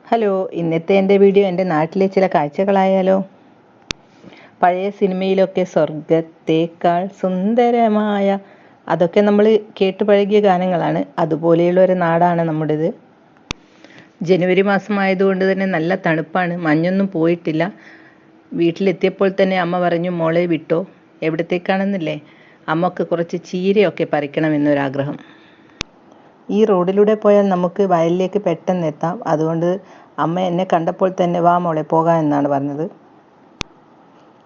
Hello, ഇന്നത്തെ എൻ്റെ video എൻ്റെ നാട്ടിലെ ചില കാഴ്ചകളായാലോ. പഴയ സിനിമയിലൊക്കെ സ്വർഗത്തേക്കാൾ സുന്ദരമായ, അതൊക്കെ നമ്മൾ കേട്ടു പഴകിയ ഗാനങ്ങളാണ്. അതുപോലെയുള്ള ഒരു നാടാണ് നമ്മുടേത്. ജനുവരി മാസമായതുകൊണ്ട് തന്നെ നല്ല തണുപ്പാണ്, മഞ്ഞൊന്നും പോയിട്ടില്ല. വീട്ടിലെത്തിയപ്പോൾ തന്നെ അമ്മ പറഞ്ഞു, മോളെ വിട്ടോ. എവിടത്തേക്കാണെന്നില്ലേ, അമ്മക്ക് കുറച്ച് ചീരയൊക്കെ പറിക്കണമെന്നൊരാഗ്രഹം. ഈ റോഡിലൂടെ പോയാൽ നമുക്ക് വയലിലേക്ക് പെട്ടെന്ന് എത്താം. അതുകൊണ്ട് അമ്മ എന്നെ കണ്ടപ്പോൾ തന്നെ വാ മോളെ പോകാം എന്നാണ് പറഞ്ഞത്.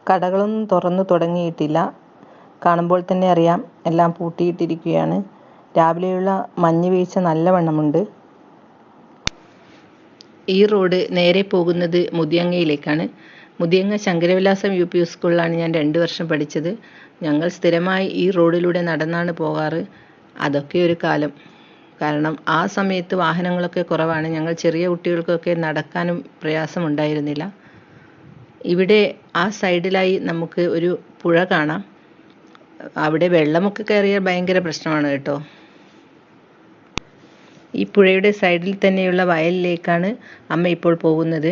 കടകളൊന്നും തുറന്നു തുടങ്ങിയിട്ടില്ല. കാണുമ്പോൾ തന്നെ അറിയാം, എല്ലാം പൂട്ടിയിട്ടിരിക്കുകയാണ്. രാവിലെയുള്ള മഞ്ഞ് വീഴ്ച നല്ലവണ്ണമുണ്ട്. ഈ റോഡ് നേരെ പോകുന്നത് മുതിയങ്ങയിലേക്കാണ്. മുതിയങ്ങ ശങ്കരവിലാസം UP സ്കൂളിലാണ് ഞാൻ 2 വർഷം പഠിച്ചത്. ഞങ്ങൾ സ്ഥിരമായി ഈ റോഡിലൂടെ നടന്നാണ് പോകാറ്. അതൊക്കെ ഒരു കാലം. കാരണം ആ സമയത്ത് വാഹനങ്ങളൊക്കെ കുറവാണ്. ഞങ്ങൾ ചെറിയ കുട്ടികൾക്കൊക്കെ നടക്കാനും പ്രയാസമുണ്ടായിരുന്നില്ല. ഇവിടെ ആ സൈഡിലായി നമുക്ക് ഒരു പുഴ കാണാം. അവിടെ വെള്ളമൊക്കെ കയറിയാൽ ഭയങ്കര പ്രശ്നമാണ് കേട്ടോ. ഈ പുഴയുടെ സൈഡിൽ തന്നെയുള്ള വയലിലേക്കാണ് അമ്മ ഇപ്പോൾ പോകുന്നത്.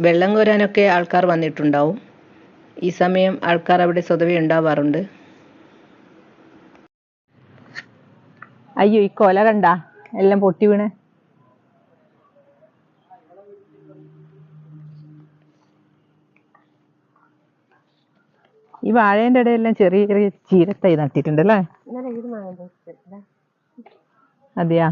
വെള്ളം കോരാനൊക്കെ ആൾക്കാർ വന്നിട്ടുണ്ടാവും. ഈ സമയം ആൾക്കാർ അവിടെ സ്വതവേ ഉണ്ടാവാറുണ്ട്. അയ്യോ, ഈ കൊല കണ്ട, എല്ലാം പൊട്ടി വീണ്. ഈ വാഴേന്റെ ഇടയെല്ലാം ചെറിയ ചെറിയ ചീരത്തൈ നട്ടിട്ടുണ്ടല്ലേ. അതെയാ.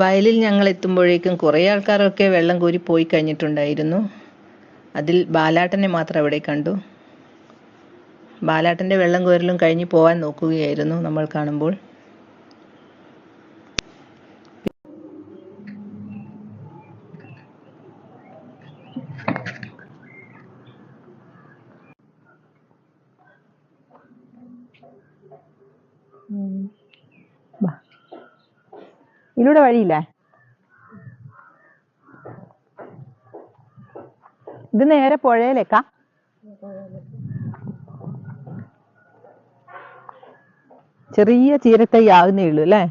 വയലിൽ ഞങ്ങൾ എത്തുമ്പോഴേക്കും കുറേ ആൾക്കാരൊക്കെ വെള്ളം കോരി പോയി കഴിഞ്ഞിട്ടുണ്ടായിരുന്നു. അതിൽ ബാലാട്ടനെ മാത്രം അവിടെ കണ്ടു. ബാലാട്ടൻ്റെ വെള്ളം കോരലും കഴിഞ്ഞ് പോകാൻ നോക്കുകയായിരുന്നു നമ്മൾ കാണുമ്പോൾ. ഇതിലൂടെ വഴിയില്ലേ? ഇത് നേരെ പുഴയിലേക്കാ. ചെറിയ ചീരത്തൈ ആകുന്നേ ഉള്ളൂ അല്ലേ.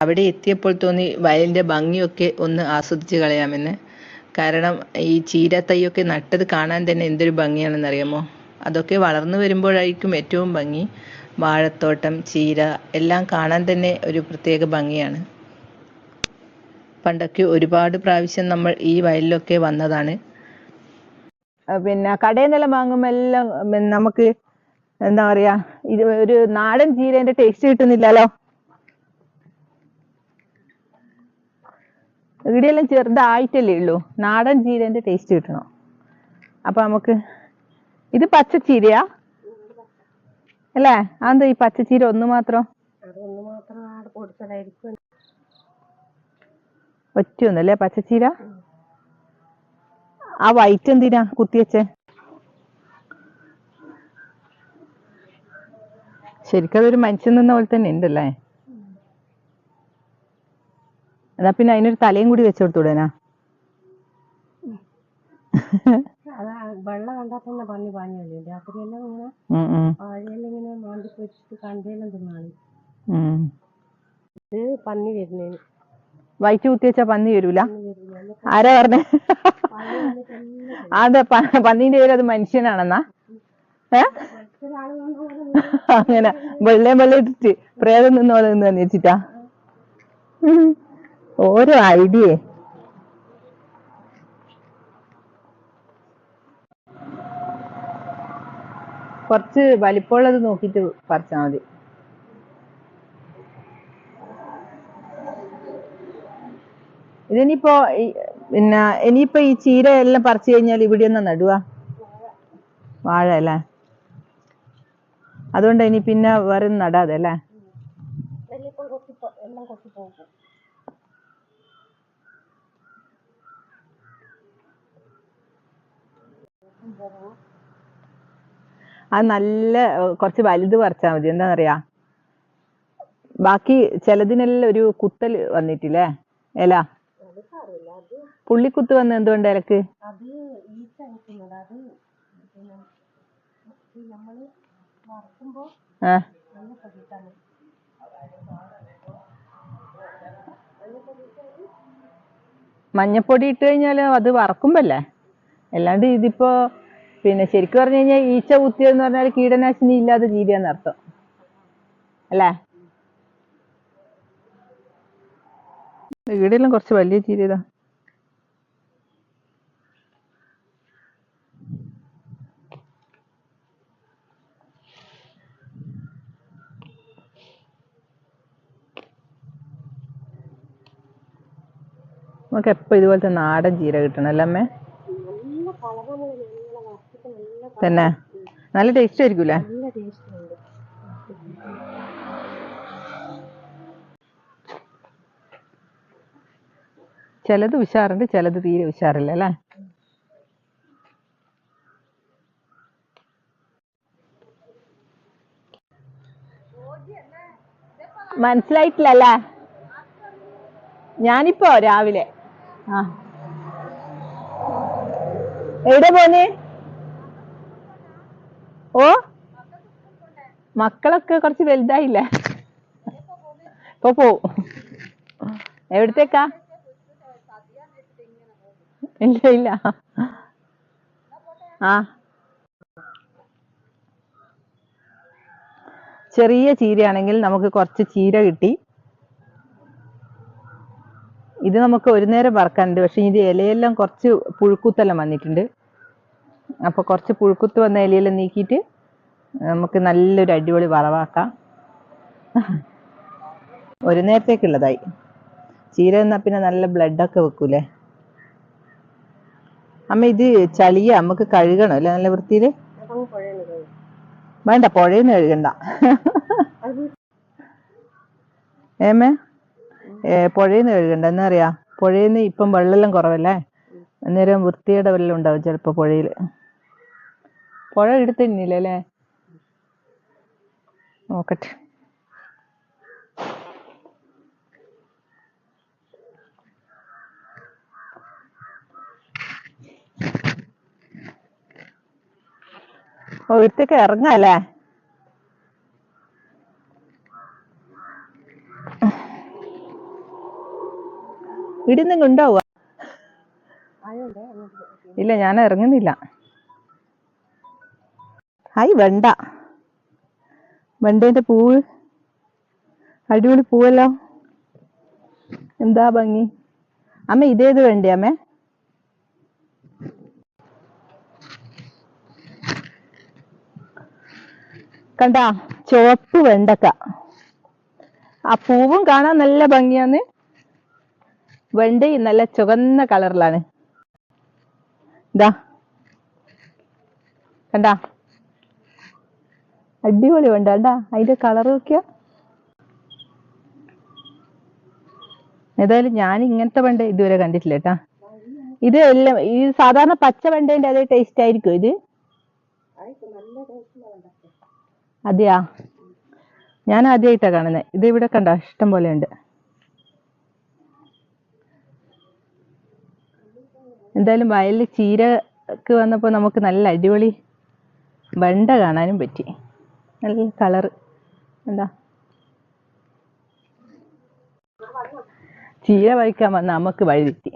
അവിടെ എത്തിയപ്പോൾ തോന്നി വയലിന്റെ ഭംഗിയൊക്കെ ഒന്ന് ആസ്വദിച്ച് കളയാമെന്ന്. കാരണം ഈ ചീരത്തൈയൊക്കെ നട്ടത് കാണാൻ തന്നെ എന്തൊരു ഭംഗിയാണെന്നറിയാമോ. അതൊക്കെ വളർന്നു വരുമ്പോഴായിരിക്കും ഏറ്റവും ഭംഗി. വാഴത്തോട്ടം, ചീര എല്ലാം കാണാൻ തന്നെ ഒരു പ്രത്യേക ഭംഗിയാണ്. പണ്ടൊക്കെ ഒരുപാട് പ്രാവശ്യം നമ്മൾ ഈ വയലിലൊക്കെ വന്നതാണ്. പിന്നെ കടയിൽ നിന്നെല്ലാം വാങ്ങുമ്പോൾ എല്ലാം നമുക്ക് എന്താ പറയാ, ഇത് ഒരു നാടൻ ചീരേന്റെ ടേസ്റ്റ് കിട്ടുന്നില്ലല്ലോ. ഇവിടെയെല്ലാം ചെറുതായിട്ടല്ലേ ഉള്ളൂ, നാടൻ ചീരേന്റെ ടേസ്റ്റ് കിട്ടണം. അപ്പൊ നമുക്ക് ഇത് പച്ചച്ചീരയാ അല്ലേ? അതെന്താ ഈ പച്ചച്ചീര ഒന്ന് മാത്രം? ഒറ്റയൊന്നല്ലേ പച്ചച്ചീര? ആ വൈറ്റ് എന്തിനാ കുത്തിവെച്ചേ? ശരിക്കും അതൊരു മനുഷ്യൻ നിന്ന പോലെ തന്നെ ഉണ്ടല്ലേ. എന്നാ പിന്നെ അതിനൊരു തലയും കൂടി വെച്ചു കൊടുത്തൂടേനാ? വെള്ളം കണ്ടാൽ തന്നെ പന്നി പാഞ്ഞല്ലേ രാത്രിയെല്ലാം ഇങ്ങനെ വാഴയെല്ലാം ഇങ്ങനെ മാന്തി പൊരിച്ചിട്ട് കണ്ടേലും തിന്നാണ്. ഇത് പന്നി വരുന്നേന്. വയറ്റ് കുത്തി വെച്ചാ പന്നി വരൂല? ആരാ പറഞ്ഞേ? അതെ, പന്നീന്റെ പേര് അത് മനുഷ്യനാണെന്നാ? അങ്ങനെ വെള്ളം ഇട്ടിട്ട് പ്രേതം നിന്നോലെ നിന്ന് വെച്ചിട്ടാ? ഓരോ ഐഡിയ. കുറച്ച് വലിപ്പമുള്ളത് നോക്കിട്ട് പറിച്ചാ മതി. ഇതിനിപ്പോ പിന്നെ ഇനിയിപ്പോ ഈ ചീര എല്ലാം പറിച്ചു കഴിഞ്ഞാൽ ഇവിടെ ഒന്നും നടുക? വാഴ അല്ലേ? അതുകൊണ്ട് ഇനി പിന്നെ വേറെ നടാതെ അല്ലേ? അത് നല്ല കുറച്ച് വലുത് പറിച്ചാൽ മതി. എന്താ പറയാ, ബാക്കി ചിലതിനെല്ലാം ഒരു കുത്തൽ വന്നിട്ടില്ലേ ഇല? അത് സാരമില്ല. അത് പുള്ളിക്കുത്ത് വന്ന് എന്തുകൊണ്ട് ഇലക്ക്? അത് ഈച്ച അയക്കുന്നത്. അത് പിന്നെ നമ്മള് വറുക്കുമ്പോ ആ നല്ല ശ്രദ്ധിക്കാണ്. മഞ്ഞപ്പൊടി ഇട്ട് കഴിഞ്ഞാല് അത് വറക്കുമ്പല്ലേ? അല്ലാണ്ട് ഇതിപ്പോ പിന്നെ ശരിക്കും പറഞ്ഞു കഴിഞ്ഞാൽ ഈച്ച കുത്തിയെന്ന് പറഞ്ഞാൽ കീടനാശിനി ഇല്ലാതെ ജീവിയാന്ന് അർത്ഥം അല്ലേ? ഈടെല്ലാം കുറച്ച് വലിയ ചീര ഇതാ. നമുക്ക് എപ്പോ ഇതുപോലത്തെ നാടൻ ചീര കിട്ടണം അല്ലേ അമ്മേ? നല്ല കളറാണ്. നല്ല വറുത്തിട്ട് നല്ല തന്നെ നല്ല ടേസ്റ്റ് ആയിരിക്കൂലേ? നല്ല ടേസ്റ്റ് ഉണ്ട്. ചിലത് ഉഷാറുണ്ട്, ചിലത് തീരെ ഉഷാറില്ല അല്ലേ? മനസ്സിലായിട്ടില്ലല്ലേ? ഞാനിപ്പോ രാവിലെ ആ എവിടെ പോന്ന്? ഓ മക്കളൊക്കെ കുറച്ച് വലുതായില്ലേ? ഇപ്പൊ പോവും. എവിടത്തേക്കാ? ഇല്ല ഇല്ല. ആ ചെറിയ ചീരയാണെങ്കിൽ നമുക്ക് കുറച്ച് ചീര കിട്ടി. ഇത് നമുക്ക് ഒരു നേരം വറക്കാനുണ്ട്. പക്ഷെ ഇത് ഇലയെല്ലാം കുറച്ച് പുഴുക്കുത്തെല്ലാം വന്നിട്ടുണ്ട്. അപ്പൊ കുറച്ച് പുഴുക്കുത്ത് വന്ന ഇലയെല്ലാം നീക്കിയിട്ട് നമുക്ക് നല്ലൊരു അടിപൊളി വറവാക്കാം. ഒരു നേരത്തേക്കുള്ളതായി. ചീര എന്നാ പിന്നെ നല്ല ബ്ലഡൊക്കെ വെക്കൂലേ അമ്മ? ഇത് ചളിയ, നമുക്ക് കഴുകണം അല്ലേ നല്ല വൃത്തിയില്? വേണ്ട, പുഴയിന്ന് കഴുകണ്ട. ഏമേ പുഴയിന്ന് കഴുകണ്ട. എന്നാ അറിയാ, പുഴയിന്ന് ഇപ്പം വെള്ളമെല്ലാം കുറവല്ലേ, അന്നേരം വൃത്തിയുടെ വെള്ളം ഉണ്ടാവും ചിലപ്പോ പുഴയില്. പുഴ എടുത്തിരുന്നില്ല അല്ലേ? നോക്കട്ടെ. ഓ ഇവിടത്തേക്ക് ഇറങ്ങാല്ലേ? ഇടിന്നും ഉണ്ടാവുക? ഇല്ല, ഞാൻ ഇറങ്ങുന്നില്ല. ഹായ് വെണ്ട, വെണ്ടേന്റെ പൂവ് അടിപൊളി പൂവല്ലോ. എന്താ ഭംഗി. അമ്മ ഇതേത് വെണ്ടയമ്മേ? കണ്ടാ, ചുവപ്പ് വെണ്ടക്ക. ആ പൂവും കാണാൻ നല്ല ഭംഗിയാന്ന്. വെണ്ടയും നല്ല ചുവന്ന കളറിലാണ്. ഇതാ കണ്ടാ, അടിപൊളി വെണ്ട. കണ്ടാ അതിന്റെ കളർ നോക്കിയാ. ഏതായാലും ഞാൻ ഇങ്ങനത്തെ വെണ്ട ഇതുവരെ കണ്ടിട്ടില്ല കേട്ടാ. ഇത് എല്ലാം ഈ സാധാരണ പച്ച വെണ്ടേന്റെ അതേ ടേസ്റ്റ് ആയിരിക്കും ഇത്? അതെയാ, ഞാൻ ആദ്യമായിട്ടാ കാണുന്നത്. ഇത് ഇവിടെ കണ്ടോ, ഇഷ്ടം പോലെ ഉണ്ട്. എന്തായാലും വയലിൽ ചീരക്ക് വന്നപ്പോ നമുക്ക് നല്ല അടിപൊളി വെണ്ട കാണാനും പറ്റി. നല്ല കളറ്. എന്താ ചീര പറിക്കാൻ വന്ന നമുക്ക് വഴി തെറ്റി.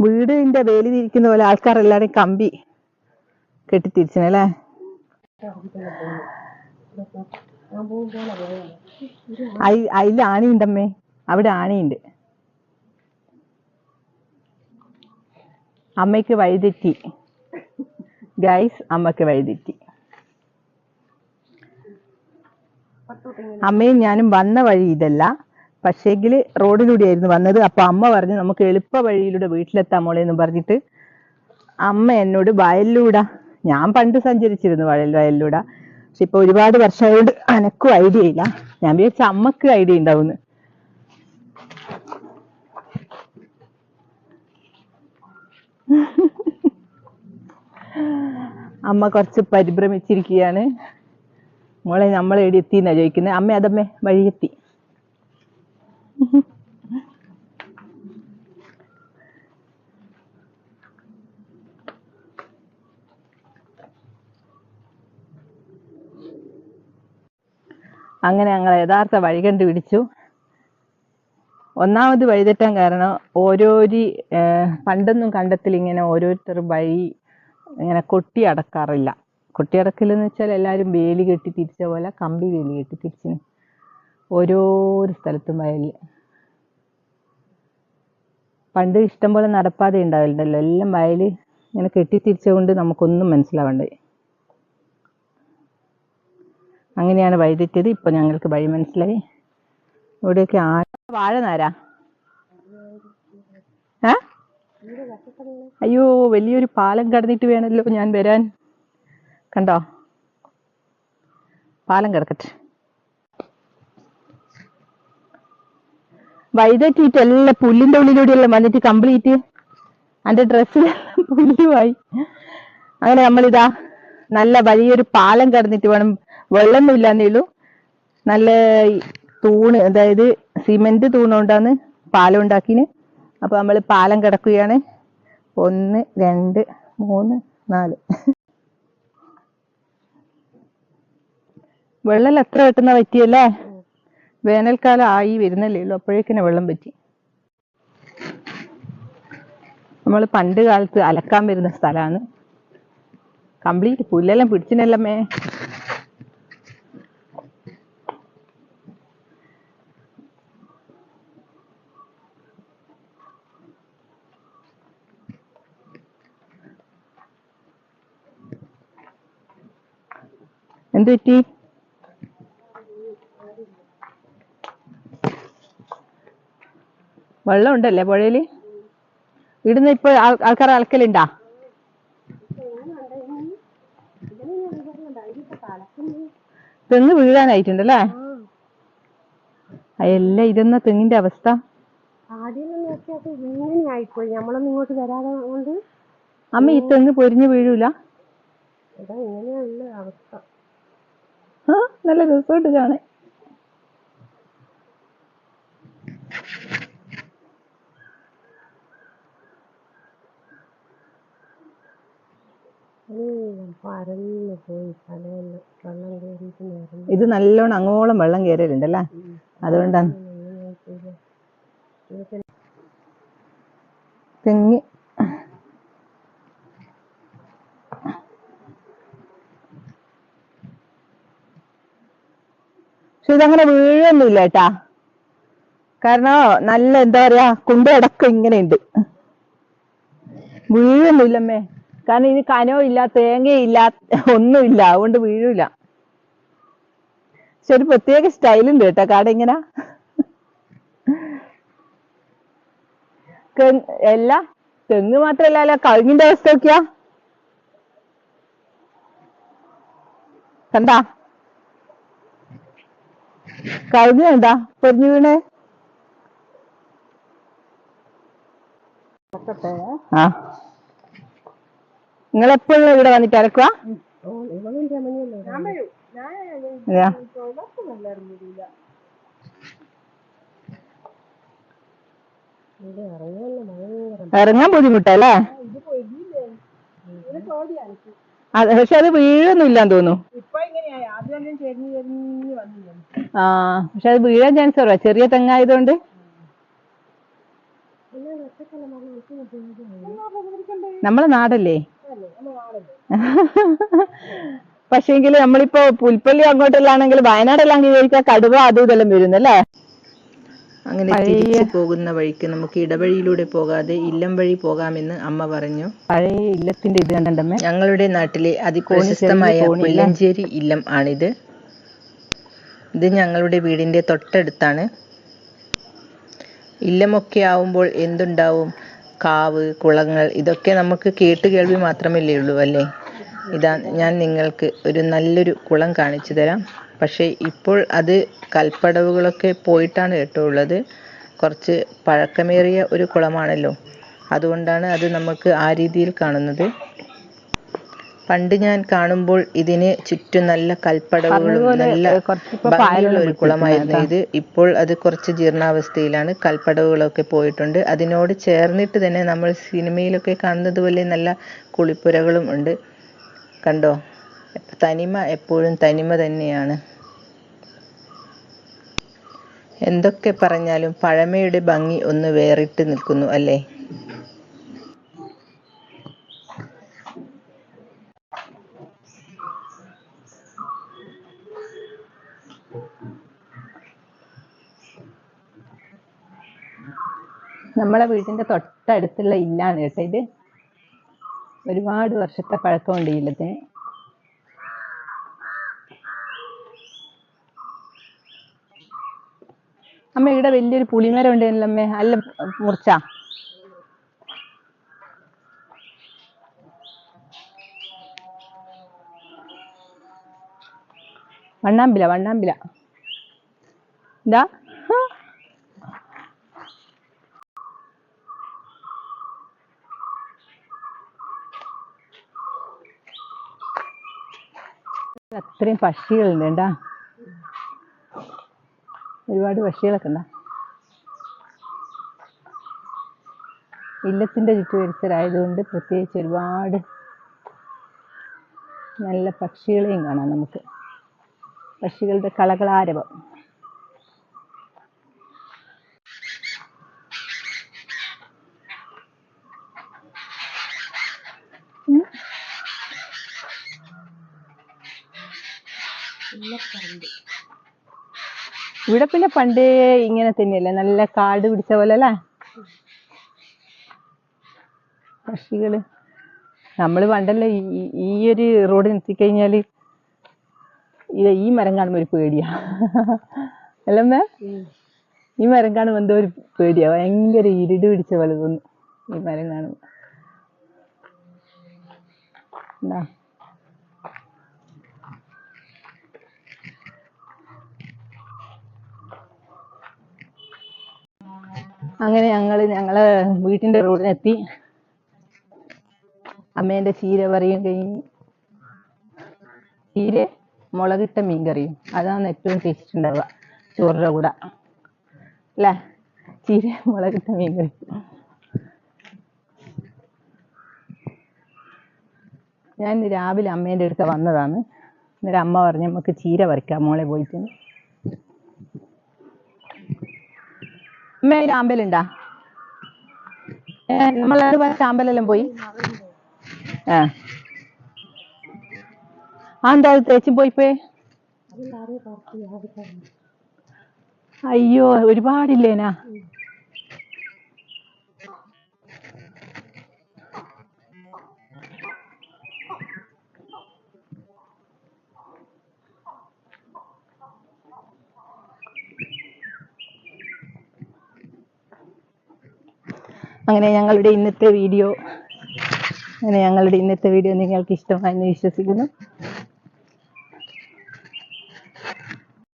വീടിന്റെ വേലി തിരിക്കുന്ന പോലെ ആൾക്കാരെല്ലാരും കമ്പി കെട്ടിത്തിരിച്ചല്ലേ? അതിൽ ആണിയുണ്ടമ്മേ, അവിടെ ആണിയുണ്ട്. അമ്മയ്ക്ക് വഴിതെറ്റി ഗൈസ്, അമ്മയ്ക്ക് വഴിതെറ്റി. അമ്മയും ഞാനും വന്ന വഴി ഇതല്ല, പക്ഷേങ്കില് റോഡിലൂടെ ആയിരുന്നു വന്നത്. അപ്പൊ അമ്മ പറഞ്ഞു നമുക്ക് എളുപ്പ വഴിയിലൂടെ വീട്ടിലെത്താൻ മോളെന്ന് പറഞ്ഞിട്ട് അമ്മ എന്നോട് വയലിലൂടെ, ഞാൻ പണ്ട് സഞ്ചരിച്ചിരുന്നു വയലിലൂടെ, പക്ഷെ ഇപ്പൊ ഒരുപാട് വർഷമായോണ്ട് എനക്കും ഐഡിയ ഇല്ല. ഞാൻ വിചാരിച്ച അമ്മക്ക് ഐഡിയ ഉണ്ടാവുന്നു. അമ്മ കുറച്ച് പരിഭ്രമിച്ചിരിക്കുകയാണ്. മോളെ നമ്മൾ എവിടെ എത്തിന്നാ ചോദിക്കുന്നത്. അമ്മ അതമ്മേ വഴിയെത്തി. അങ്ങനെ ഞങ്ങൾ യഥാർത്ഥ വഴി കണ്ടുപിടിച്ചു. ഒന്നാമത് വഴിതെറ്റാൻ കാരണം പണ്ടൊന്നും കണ്ടത്തിൽ ഇങ്ങനെ ഓരോരുത്തർ വഴി ഇങ്ങനെ കൊട്ടി അടക്കാറില്ല. കൊട്ടി അടക്കലെന്ന് വെച്ചാൽ എല്ലാവരും വേലി കെട്ടി തിരിച്ച പോലെ കമ്പി വേലി കെട്ടി തിരിച്ചിന് ഓരോരോ സ്ഥലത്തും വയലിൽ. പണ്ട് ഇഷ്ടം പോലെ നടപ്പാതെ ഉണ്ടാവില്ലല്ലോ, എല്ലാം വയൽ ഇങ്ങനെ കെട്ടിത്തിരിച്ചുകൊണ്ട് നമുക്കൊന്നും മനസ്സിലാവണ്ടേ. അങ്ങനെയാണ് വഴിതെറ്റിയത്. ഇപ്പൊ ഞങ്ങൾക്ക് വഴി മനസ്സിലായി. ഇവിടെയൊക്കെ വാഴ നാരാ. അയ്യോ, വലിയൊരു പാലം കടന്നിട്ട് വേണമല്ലോ ഞാൻ വരാൻ. കണ്ടോ, പാലം കിടക്കട്ടെ. വഴിതെറ്റിയിട്ട് എല്ലാം പുല്ലിന്റെ ഉള്ളിലൂടെയല്ലേ വന്നിട്ട് കംപ്ലീറ്റ് എൻ്റെ ഡ്രസ്സിൽ പുല്ലുമായി. അങ്ങനെ നമ്മളിതാ നല്ല വലിയൊരു പാലം കടന്നിട്ട് വേണം. വെള്ളമൊന്നും ഇല്ലാന്നേ ഉള്ളൂ. നല്ല തൂണ്, അതായത് സിമെന്റ് തൂണുകൊണ്ടാണ് പാലം ഉണ്ടാക്കിന്. അപ്പൊ നമ്മൾ പാലം കിടക്കുകയാണ്. 1 2 3 4. വെള്ളം എത്ര പെട്ടെന്ന് പറ്റിയല്ലേ. വേനൽക്കാലം ആയി വരുന്നല്ലേ ഉള്ളൂ, അപ്പോഴേക്കിനെ വെള്ളം പറ്റി. നമ്മൾ പണ്ട് കാലത്ത് അലക്കാൻ വരുന്ന സ്ഥലമാണ്. കംപ്ലീറ്റ് പുല്ലെല്ലാം പിടിച്ചിനല്ലമ്മേ. എന്ത് പറ്റി? വെള്ളം ഉണ്ടല്ലേ പുഴയില്? ഇവിടുന്ന് ഇപ്പൊ ആൾക്കാർ അലക്കലുണ്ടാ? തെങ്ങ് വീഴാനായിട്ടുണ്ടല്ലേ? എല്ലാം ഇതെന്നാ തെങ്ങിന്റെ അവസ്ഥ? അമ്മ, ഈ തെങ്ങ് പൊരിഞ്ഞു വീഴൂല? നല്ല രസമായിട്ട് കാണാൻ. ഇത് നല്ലോണം അങ്ങോളം വെള്ളം കയറലുണ്ടല്ലേ, അതുകൊണ്ടാണ്. തെങ്ങ് പക്ഷെ ഇതങ്ങനെ വീഴൊന്നുമില്ല കേട്ടാ. കാരണം നല്ല എന്താ പറയാ, കുണ്ടടക്കം ഇങ്ങനെയുണ്ട്. വീഴൊന്നുമില്ലമ്മേ. കാരണം ഇത് കനവും ഇല്ല, തേങ്ങയില്ല, ഒന്നുമില്ല, അതുകൊണ്ട് വീഴൂല. പക്ഷെ ഒരു പ്രത്യേക സ്റ്റൈലുണ്ട് കേട്ടോ കാട ഇങ്ങനെ. എല്ലാ തെങ്ങ് മാത്രല്ല, കഴുങ്ങിന്റെ അവസ്ഥ നോക്കിയാ. കണ്ടാ കഴുങ്ങ് കണ്ടാ പൊരിഞ്ഞു വീണേ. ആ, നിങ്ങളെപ്പോഴും ഇവിടെ വന്നിട്ട് അരക്കുക? ഇറങ്ങാൻ ബുദ്ധിമുട്ടല്ലേ? അതെ, പക്ഷെ അത് വീഴൊന്നുമില്ലാന്ന് തോന്നുന്നു. ആ, പക്ഷെ അത് വീഴാൻ ചാൻസ് കുറവാ, ചെറിയ തെങ്ങായതുകൊണ്ട്. നമ്മളെ നാടല്ലേ. പക്ഷേങ്കില് നമ്മളിപ്പോ പുൽപ്പള്ളി അങ്ങോട്ടെല്ലാണെങ്കിൽ വയനാടെല്ലാം കഴിക്കാൻ കടുവ അതും ഇതെല്ലാം വരുന്നല്ലേ. അങ്ങനെ തിരിച്ചു പോകുന്ന വഴിക്ക് നമുക്ക് ഇടവഴിയിലൂടെ പോകാതെ ഇല്ലം വഴി പോകാമെന്ന് അമ്മ പറഞ്ഞു. പഴയ ഇല്ലത്തിന്റെ ഇത് കണ്ടമ്മേ. ഞങ്ങളുടെ നാട്ടിലെ അതിപ്രശസ്തമായ പുല്ലഞ്ചേരി ഇല്ലം ആണിത്. ഇത് ഞങ്ങളുടെ വീടിന്റെ തൊട്ടടുത്താണ്. ഇല്ലമൊക്കെ ആവുമ്പോൾ എന്തുണ്ടാവും, കാവ്, കുളങ്ങൾ ഇതൊക്കെ നമുക്ക് കേട്ട് കേൾവി മാത്രമല്ലേ ഉള്ളൂ അല്ലേ? ഇതാ ഞാൻ നിങ്ങൾക്ക് ഒരു നല്ലൊരു കുളം കാണിച്ചു തരാം. പക്ഷേ ഇപ്പോൾ അത് കൽപ്പടവുകളൊക്കെ പോയിട്ടാണ് കേട്ടോ ഉള്ളത്. കുറച്ച് പഴക്കമേറിയ ഒരു കുളമാണല്ലോ, അതുകൊണ്ടാണ് അത് നമുക്ക് ആ രീതിയിൽ കാണുന്നത്. പണ്ട് ഞാൻ കാണുമ്പോൾ ഇതിന് ചുറ്റും നല്ല കൽപ്പടവുകളും നല്ല ഭംഗിയുള്ള ഒരു കുളമായിരുന്നു ഇത്. ഇപ്പോൾ അത് കുറച്ച് ജീർണാവസ്ഥയിലാണ്, കൽപ്പടവുകളൊക്കെ പോയിട്ടുണ്ട്. അതിനോട് ചേർന്നിട്ട് തന്നെ നമ്മൾ സിനിമയിലൊക്കെ കാണുന്നത് പോലെ നല്ല കുളിപ്പുരകളും ഉണ്ട്. കണ്ടോ, തനിമ എപ്പോഴും തനിമ തന്നെയാണ്. എന്തൊക്കെ പറഞ്ഞാലും പഴമയുടെ ഭംഗി ഒന്ന് വേറിട്ട് നിൽക്കുന്നു അല്ലേ? നമ്മളെ വീടിന്റെ തൊട്ടടുത്തുള്ള ഇല്ലാണ് കേട്ടോ ഇത്. ഒരുപാട് വർഷത്തെ പഴക്കമുണ്ട് ഈ ഇല്ലത്തിന്. അമ്മ ഇവിടെ വലിയൊരു പുളിമരം ഉണ്ടല്ലോ അമ്മേ, അല്ല മുറിച്ചാ? വണ്ണാമ്പില എന്താ അത്രയും പക്ഷികളുണ്ട് കേട്ടാ, ഒരുപാട് പക്ഷികളൊക്കെ ഉണ്ടാ. ഇല്ലത്തിന്റെ ചുറ്റുപരിസരമായതുകൊണ്ട് പ്രത്യേകിച്ച് ഒരുപാട് നല്ല പക്ഷികളെയും കാണാം നമുക്ക്. പക്ഷികളുടെ കളകളാരവം. ഇവിടെ പിന്നെ പണ്ടേ ഇങ്ങനെ തന്നെയല്ലേ, നല്ല കാട് പിടിച്ച പോലെ അല്ലേ പക്ഷികള്. നമ്മള് പണ്ടല്ലേ ഈ ഒരു റോഡ് നിർത്തിക്കഴിഞ്ഞാല് ഈ മരം കാണുമ്പോ ഒരു പേടിയാ അല്ലമ്മേ? ഈ മരം കാണുമ്പോ എന്തോ ഒരു പേടിയാ, ഭയങ്കര ഇരുട് പിടിച്ച പോലെ തോന്നും ഈ മരം കാണുമ്പോ. എന്താ അങ്ങനെ ഞങ്ങളെ വീട്ടിന്റെ റോഡിനെത്തി. അമ്മേന്റെ ചീര പറയും കഴിഞ്ഞ്, ചീര മുളകിട്ട മീൻകറിയും അതാണ് ഏറ്റവും ടേസ്റ്റ് ഉണ്ടാവുക ചോറിന്റെ കൂടെ അല്ലേ? ചീര മുളകിട്ട മീൻകറി. ഞാൻ ഇന്ന് രാവിലെ അമ്മേന്റെ അടുത്ത് വന്നതാണ്. അന്നേരം അമ്മ പറഞ്ഞു നമുക്ക് ചീര പറിക്കാം മോളെ പോയിട്ട്. അമ്മ ഒരു ആമ്പലുണ്ടാ? നമ്മളെ ആമ്പലെല്ലാം പോയി. എന്താ തേച്ചും പോയിപ്പോയി? അയ്യോ, ഒരുപാടില്ലേനാ? അങ്ങനെ ഞങ്ങളുടെ ഇന്നത്തെ വീഡിയോ നിങ്ങൾക്ക് ഇഷ്ടമായെന്ന് വിശ്വസിക്കുന്നു.